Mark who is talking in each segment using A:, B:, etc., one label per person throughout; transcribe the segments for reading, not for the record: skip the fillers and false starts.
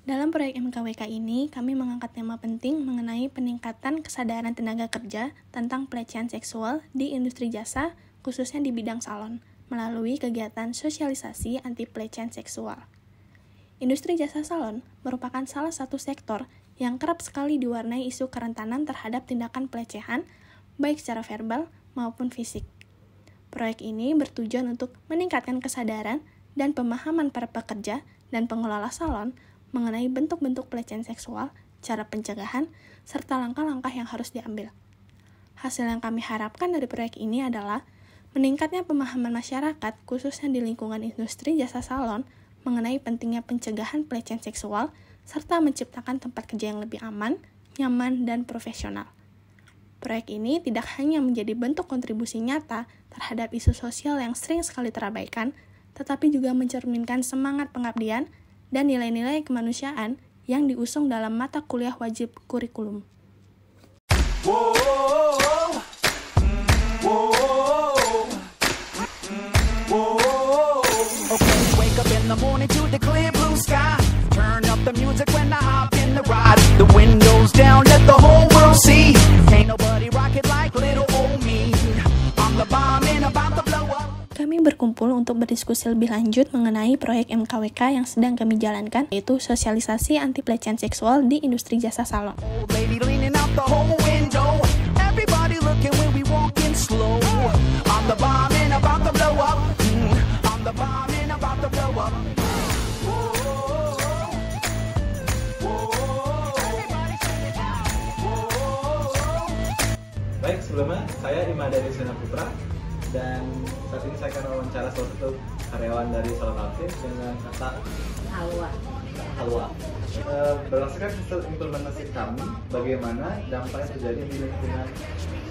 A: Dalam proyek MKWK ini, kami mengangkat tema penting mengenai peningkatan kesadaran tenaga kerja tentang pelecehan seksual di industri jasa, khususnya di bidang salon, melalui kegiatan sosialisasi anti pelecehan seksual. Industri jasa salon merupakan salah satu sektor yang kerap sekali diwarnai isu kerentanan terhadap tindakan pelecehan, baik secara verbal maupun fisik. Proyek ini bertujuan untuk meningkatkan kesadaran dan pemahaman para pekerja dan pengelola salon mengenai bentuk-bentuk pelecehan seksual, cara pencegahan, serta langkah-langkah yang harus diambil. Hasil yang kami harapkan dari proyek ini adalah meningkatnya pemahaman masyarakat, khususnya di lingkungan industri jasa salon, mengenai pentingnya pencegahan pelecehan seksual, serta menciptakan tempat kerja yang lebih aman, nyaman, dan profesional. Proyek ini tidak hanya menjadi bentuk kontribusi nyata terhadap isu sosial yang sering sekali terabaikan, tetapi juga mencerminkan semangat pengabdian dan nilai-nilai kemanusiaan yang diusung dalam mata kuliah wajib kurikulum. Kami berkumpul untuk berdiskusi lebih lanjut mengenai proyek MKWK yang sedang kami jalankan, yaitu sosialisasi anti pelecehan seksual di industri jasa salon.
B: Baik, sebelumnya saya Ima dari Sina Putra dan saat ini saya akan wawancara salah satu karyawan dari Salon Alvin dengan kata Halwa. Berdasarkan hasil implementasi kami, bagaimana dampak yang terjadi di lingkungan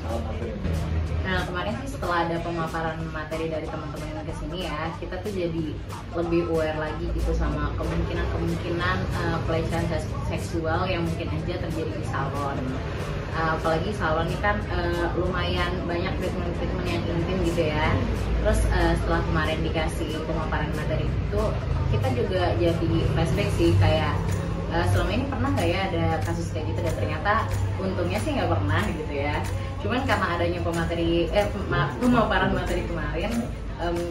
B: Salon Alvin ini?
C: Nah, kemarin sih setelah ada pemaparan materi dari teman-teman yang kesini ya, kita tuh jadi lebih aware lagi gitu sama kemungkinan pelecehan seksual yang mungkin aja terjadi di salon. Apalagi salon ini kan lumayan banyak treatment yang intim gitu ya. Terus setelah kemarin dikasih pemaparan materi itu, kita juga jadi flashback sih kayak selama ini pernah nggak ya ada kasus kayak gitu, dan ternyata untungnya sih nggak pernah gitu ya. Cuman karena adanya pemaparan materi kemarin,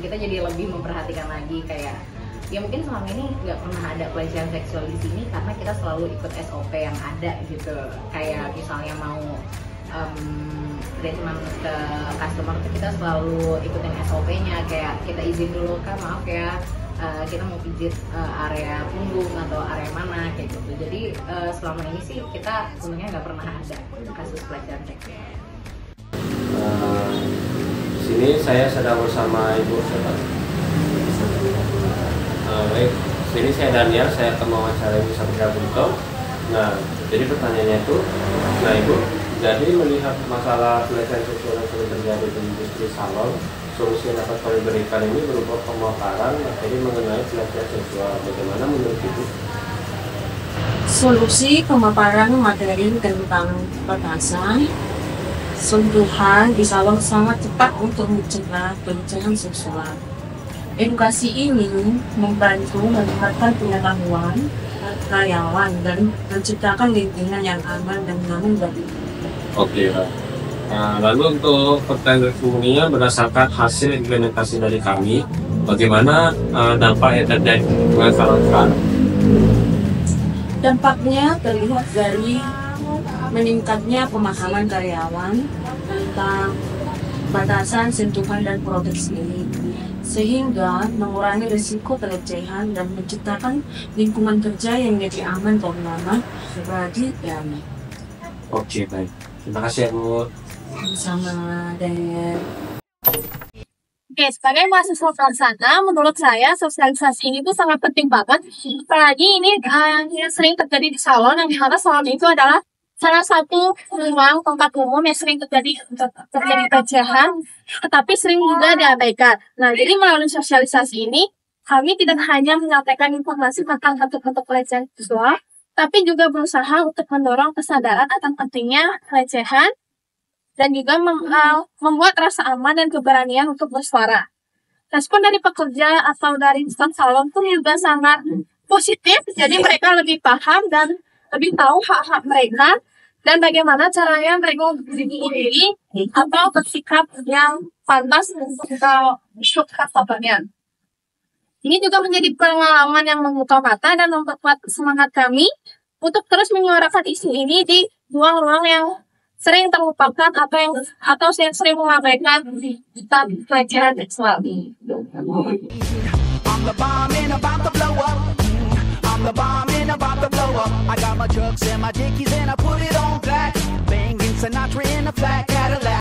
C: kita jadi lebih memperhatikan lagi kayak ya mungkin selama ini nggak pernah ada pelecehan seksual di sini karena kita selalu ikut SOP yang ada gitu. Kayak misalnya mau treatment ke customer tuh kita selalu ikutin SOP-nya, kayak kita izin dulu, Kak maaf ya, kita mau pijit area punggung atau area mana kayak gitu. Jadi selama ini sih kita sebenarnya nggak pernah ada kasus pelecehan seksual.
D: Di sini saya sedang bersama Ibu Sobat. Baik, sini saya Daniel, saya akan mewawancarai Ibu Sabira Bunto. Nah, jadi pertanyaannya itu, nah Ibu, jadi melihat masalah pelecehan seksual yang sering terjadi di industri salon, solusi yang dapat kami berikan ini berupa pemaparan materi mengenai pelecehan seksual. Bagaimana menurut Ibu?
E: Solusi pemaparan materi tentang batasan sentuhan di salon sangat tepat untuk mencegah pelecehan seksual. Edukasi ini membantu meningkatkan pengetahuan karyawan dan menciptakan lingkungan yang aman dan nyaman bagi.
D: Oke, Pak. Nah, lalu untuk pertanyaan sebelumnya berdasarkan hasil implementasi dari kami, bagaimana dampak yang terjadi dengan salon sekarang?
E: Dampaknya terlihat dari meningkatnya pemahaman karyawan tentang batasan sentuhan dan proteksi ini, sehingga mengurangi risiko pelecehan dan menciptakan lingkungan kerja yang lebih aman dan nyaman bagi kami.
D: Oke, baik. Terima kasih, Bu.
E: Sama Dan.
F: Oke, sebagai mahasiswa pelaksana, menurut saya sosialisasi ini tuh sangat penting banget. Apalagi ini yang sering terjadi di salon, yang dimana salon itu adalah salah satu ruang tempat umum yang sering terjadi pelecehan, tetapi sering juga diabaikan. Nah, jadi melalui sosialisasi ini, kami tidak hanya menyampaikan informasi tentang bentuk-bentuk pelecehan seksual, tapi juga berusaha untuk mendorong kesadaran akan pentingnya pelecehan, dan juga membuat rasa aman dan keberanian untuk bersuara. Respon dari pekerja atau dari instansi salon pun juga sangat positif, jadi mereka lebih paham dan lebih tahu hak-hak mereka dan bagaimana caranya mereka berdiri atau bersikap yang pantas untuk isu kasabannya. Ini juga menjadi pengalaman yang membuka mata dan memperkuat semangat kami untuk terus menyuarakan isu ini di ruang-ruang yang sering terlupakan atau yang sering mengabaikan tentang pelecehan seksual.
G: I'm the bomb and about to blow up. I'm the bomb and about to blow up. I got my drugs and my dickies and I put it on black. Banging Sinatra in the flat.